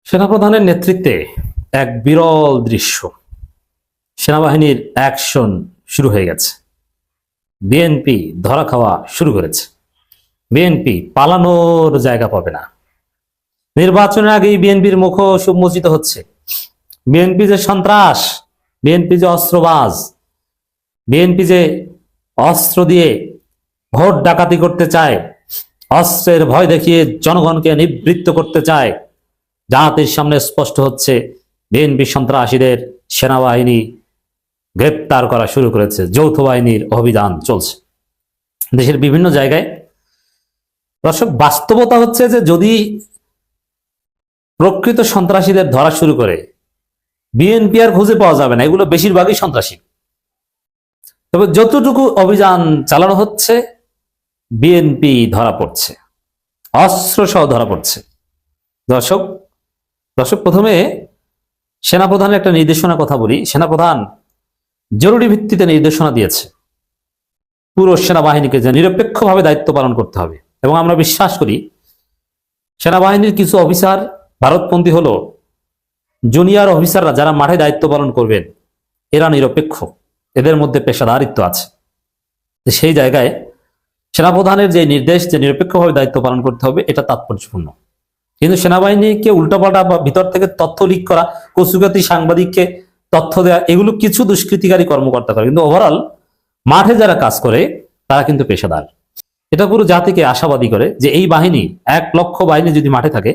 সেনাপ্রধানের নেতৃত্বে এক বিরল দৃশ্য, সেনাবাহিনীর অ্যাকশন শুরু হয়ে গেছে। বিএনপি ধরা খাওয়া শুরু করেছে। বিএনপি পালানোর জায়গা পাবে না। নির্বাচনের আগেই বিএনপির মুখ উন্মোচিত হচ্ছে। বিএনপি যে সন্ত্রাস, বিএনপি যে অস্ত্রবাজ, বিএনপি যে অস্ত্র দিয়ে ভোট ডাকাতি করতে চায়, অস্ত্রের ভয় দেখিয়ে জনগণকে নিবৃত্ত করতে চায়, জাতির সামনে স্পষ্ট হচ্ছে। বিএনপি সন্ত্রাসীদের সেনাবাহিনী গ্রেপ্তার করা শুরু করেছে। যৌথ বাহিনীর অভিযান চলছে দেশের বিভিন্ন জায়গায়। দর্শক, বাস্তবতা হচ্ছে যে যদি প্রকৃত সন্ত্রাসীদের ধরা শুরু করে, বিএনপি আর খুঁজে পাওয়া যাবে না। এগুলো বেশিরভাগই সন্ত্রাসী। তবে যতটুকু অভিযান চালানো হচ্ছে, বিএনপি ধরা পড়ছে, অস্ত্র সহ ধরা পড়ছে। দর্শক প্রথমে সেনাপ্রধানের একটা নির্দেশনার কথা বলি। সেনাপ্রধান জরুরি ভিত্তিতে নির্দেশনা দিয়েছে পুরো সেনাবাহিনীকে যে নিরপেক্ষভাবে দায়িত্ব পালন করতে হবে। এবং আমরা বিশ্বাস করি সেনাবাহিনীর কিছু অফিসার ভারতপন্থী হলো জুনিয়র অফিসাররা যারা মাঠে দায়িত্ব পালন করবেন, এরা নিরপেক্ষ, এদের মধ্যে পেশাদারিত্ব আছে। সেই জায়গায় সেনাপ্রধানের যে নির্দেশ যে নিরপেক্ষভাবে দায়িত্ব পালন করতে হবে, এটা তাৎপর্যপূর্ণ। কিন্তু সেনাবাহিনীকে উল্টাপাল্টা বা ভিতর থেকে তথ্য লিক করা, কচুকাতি সাংবাদিককে তথ্য দেওয়া, এগুলো কিছু দুষ্কৃতিকারী কর্মকর্তা করে। কিন্তু ওভারঅল মাঠে যারা কাজ করে তারা কিন্তু পেশাদার। এটা পুরো জাতিকে আশাবাদী করে যে এই বাহিনী, 1,00,000 বাহিনী যদি মাঠে থাকে,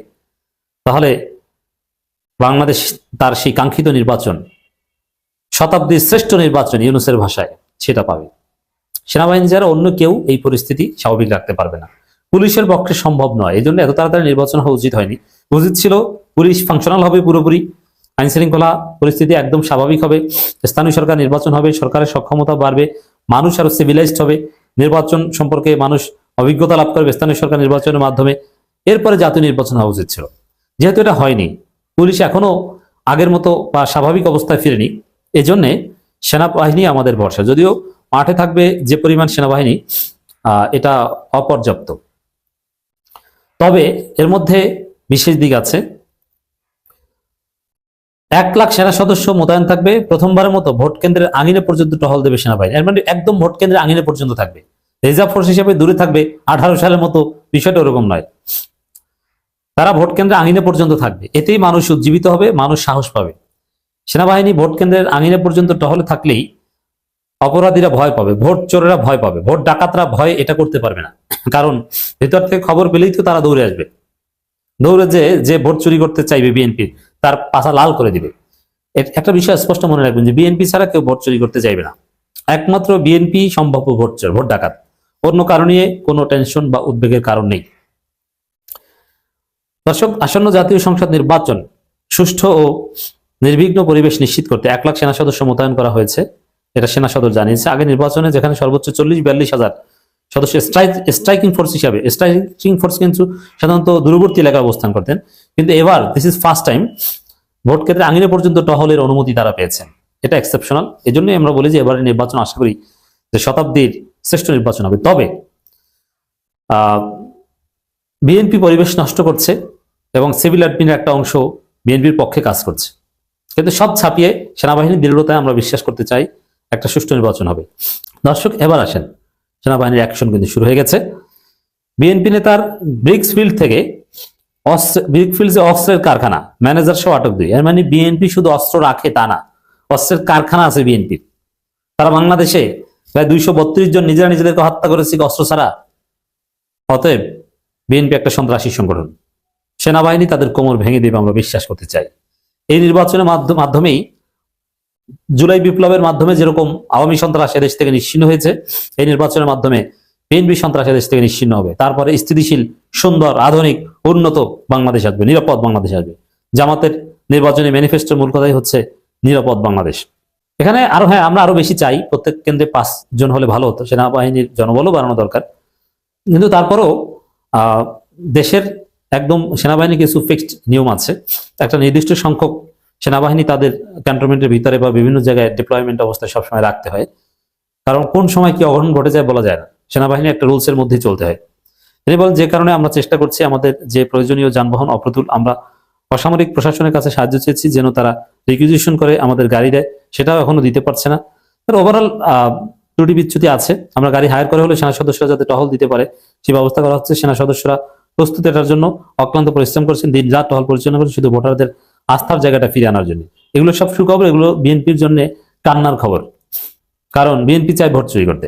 তাহলে বাংলাদেশ তার সেই কাঙ্ক্ষিত নির্বাচন, শতাব্দীর শ্রেষ্ঠ নির্বাচন ইউনূসের ভাষায়, সেটা পাবে। সেনাবাহিনী যারা অন্য কেউ এই পরিস্থিতি স্বাভাবিক রাখতে পারবে না। পুলিশের পক্ষে সম্ভব নয়। এই জন্য এত তাড়াতাড়ি নির্বাচন হওয়া উচিত হয়নি। উচিত ছিল পুলিশ ফাংশনাল হবে, পুরোপুরি আইন শৃঙ্খলা পরিস্থিতি একদম স্বাভাবিক হবে, স্থানীয় সরকার নির্বাচন হবে, সরকারের সক্ষমতা বাড়বে, মানুষ আরো সিভিলাইজড হবে, নির্বাচন সম্পর্কে মানুষ অভিজ্ঞতা লাভ করবে স্থানীয় সরকার নির্বাচনের মাধ্যমে। এরপরে জাতীয় নির্বাচন হওয়া উচিত ছিল। যেহেতু এটা হয়নি, পুলিশ এখনো আগের মতো বা স্বাভাবিক অবস্থায় ফিরেনি, এজন্যে সেনাবাহিনী আমাদের ভরসা। যদিও মাঠে থাকবে যে পরিমাণ সেনাবাহিনী, এটা অপর্যাপ্ত। তবে এর মধ্যে বিশেষ দিক আছে। 1,00,000 সেনা সদস্য মোতায়েন থাকবে। প্রথমবারের মতো ভোট কেন্দ্রের আঙিনে পর্যন্ত টহল দেবে সেনাবাহিনী। এর মানে একদম ভোট কেন্দ্রের আঙিনে পর্যন্ত থাকবে। রিজার্ভ ফোর্স হিসেবে দূরে থাকবে। 18 সালের মতো বিষয়টা ওরকম নয়। তারা ভোট কেন্দ্রের আঙিনে পর্যন্ত থাকবে। এতেই মানুষ উজ্জীবিত হবে, মানুষ সাহস পাবে। সেনাবাহিনী ভোট কেন্দ্রের আঙিনে পর্যন্ত টহলে থাকলেই অপরাধীরা ভয় পাবে, ভোট চোরেরা ভয় পাবে, ভোট ডাকাতরা ভয় এটা করতে পারবে না। কারণ ভেতর থেকে খবর পেলেই তো তারা দৌড়ে আসবে। দৌড়ে যে ভোট চুরি করতে চাইবে বিএনপি, তার পাছা লাল করে দিবে। একটা বিষয় স্পষ্ট মনে রাখবেন যে বিএনপি ছাড়া কেউ ভোট চুরি করতে চাইবে না। একমাত্র বিএনপি সম্ভাব্য ভোট চোর, ভোট ডাকাত। অন্য কারণে কোনো টেনশন বা উদ্বেগের কারণ নেই। দর্শক, আসন্ন জাতীয় সংসদ নির্বাচন সুষ্ঠু ও নির্বিঘ্ন পরিবেশ নিশ্চিত করতে 1,00,000 সেনা সদস্য মোতায়েন করা হয়েছে। এটা সেনা সদর জানিয়েছে। আগে নির্বাচনে যেখানে সর্বোচ্চ 40-42 হাজার সদস্য স্ট্রাইকিং ফোর্স হিসাবে, স্ট্রাইকিং ফোর্স কিন্তু সাধারণত দূরবর্তী এলাকায় অবস্থান করতেন, কিন্তু এবার this is first time vote কেন্দ্রে আঙিনে পর্যন্ত টহলের অনুমতি তারা পেয়েছেন। এটা এক্সেপশনাল। এই জন্যই আমরা বলি যে এবারের নির্বাচন আশা করি যে শতাব্দীর শ্রেষ্ঠ নির্বাচন হবে। তবে বিএনপি পরিবেশ নষ্ট করছে এবং সিভিল অ্যাডমিনের একটা অংশ বিএনপির পক্ষে কাজ করছে। কিন্তু সব ছাপিয়ে সেনাবাহিনীর দৃঢ়তায় আমরা বিশ্বাস করতে চাই একটা সুষ্ঠু নির্বাচন হবে। দর্শক, এবার আসেন, সেনাবাহিনীর অ্যাকশন কিন্তু শুরু হয়ে গেছে। বিএনপি নেতার ব্রিক্সফিল্ড থেকে ব্রিকফিল্ড যে অস্ত্রের কারখানা, ম্যানেজার সহ আটক 2। এর মানে বিএনপি শুধু অস্ত্র রাখে তা না, অস্ত্রের কারখানা আছে বিএনপির। তারা বাংলাদেশে প্রায় 232 জন নিজেরা নিজেদেরকে হত্যা করেছে অস্ত্র ছাড়া। অতএব বিএনপি একটা সন্ত্রাসী সংগঠন। সেনাবাহিনী তাদের কোমর ভেঙে দেবে আমরা বিশ্বাস করতে চাই। এই নির্বাচনের মাধ্যমেই জুলাই বিপ্লবের মাধ্যমে যেরকম আওয়ামী সন্ত্রাস এদেশ থেকে নিশ্চিহ্ন হয়েছে, এই নির্বাচনের মাধ্যমে বিএনপি সন্ত্রাস এদেশ থেকে নিশ্চিহ্ন হবে। তারপরে স্থিতিশীল, সুন্দর, আধুনিক, উন্নত বাংলাদেশ আসবে, নিরাপদ বাংলাদেশ আসবে। জামাতের নির্বাচনী ম্যানিফেস্টোর মূল কথাই হচ্ছে নিরাপদ বাংলাদেশ। এখানে আরো আমরা আরো বেশি চাই। প্রত্যেক কেন্দ্রে 5 জন হলে ভালো হতো। সেনাবাহিনীর জনবলও বাড়ানো দরকার। কিন্তু তারপরও দেশের একদম সেনাবাহিনী কিছু ফিক্সড নিয়ম আছে। একটা নির্দিষ্ট সংখ্যক সেনাবাহিনী তাদের ক্যান্টনমেন্টের ভিতরে বা বিভিন্ন জায়গায় ডিপ্লয়মেন্ট অবস্থায় সবসময় রাখতে হয়। কারণ কোন সময় কি অঘটন ঘটে যায় বলা যায় না। সেনাবাহিনী একটা রুলসের মধ্যেই চলতে হয়। তিনি বলেন যে কারণে আমরা চেষ্টা করছি আমাদের যে প্রয়োজনীয় যানবাহন অপ্রতুল আমরা অসামরিক প্রশাসনের কাছে সাহায্য চেয়েছি যেন তারা রিকুইজিশন করে আমাদের গাড়ি দেয়, সেটাও এখনো দিতে পারছে না। ওভারঅল ত্রুটি বিচ্যুতি আছে। আমরা গাড়ি হায়ার করে হলে সেনা সদস্যরা যাতে টহল দিতে পারে সেই ব্যবস্থা করা হচ্ছে। সেনা সদস্যরা প্রস্তুত এটার জন্য অক্লান্ত পরিশ্রম করছেন, দিন রাত টহল পরিচালনা করছেন শুধু ভোটারদের আস্থার জায়গাটা ফিরে আনার জন্য। এগুলো সব সুখবর, এগুলো বিএনপির জন্য কান্নার খবর, কারণ বিএনপি চায় ভোট চুরি করতে।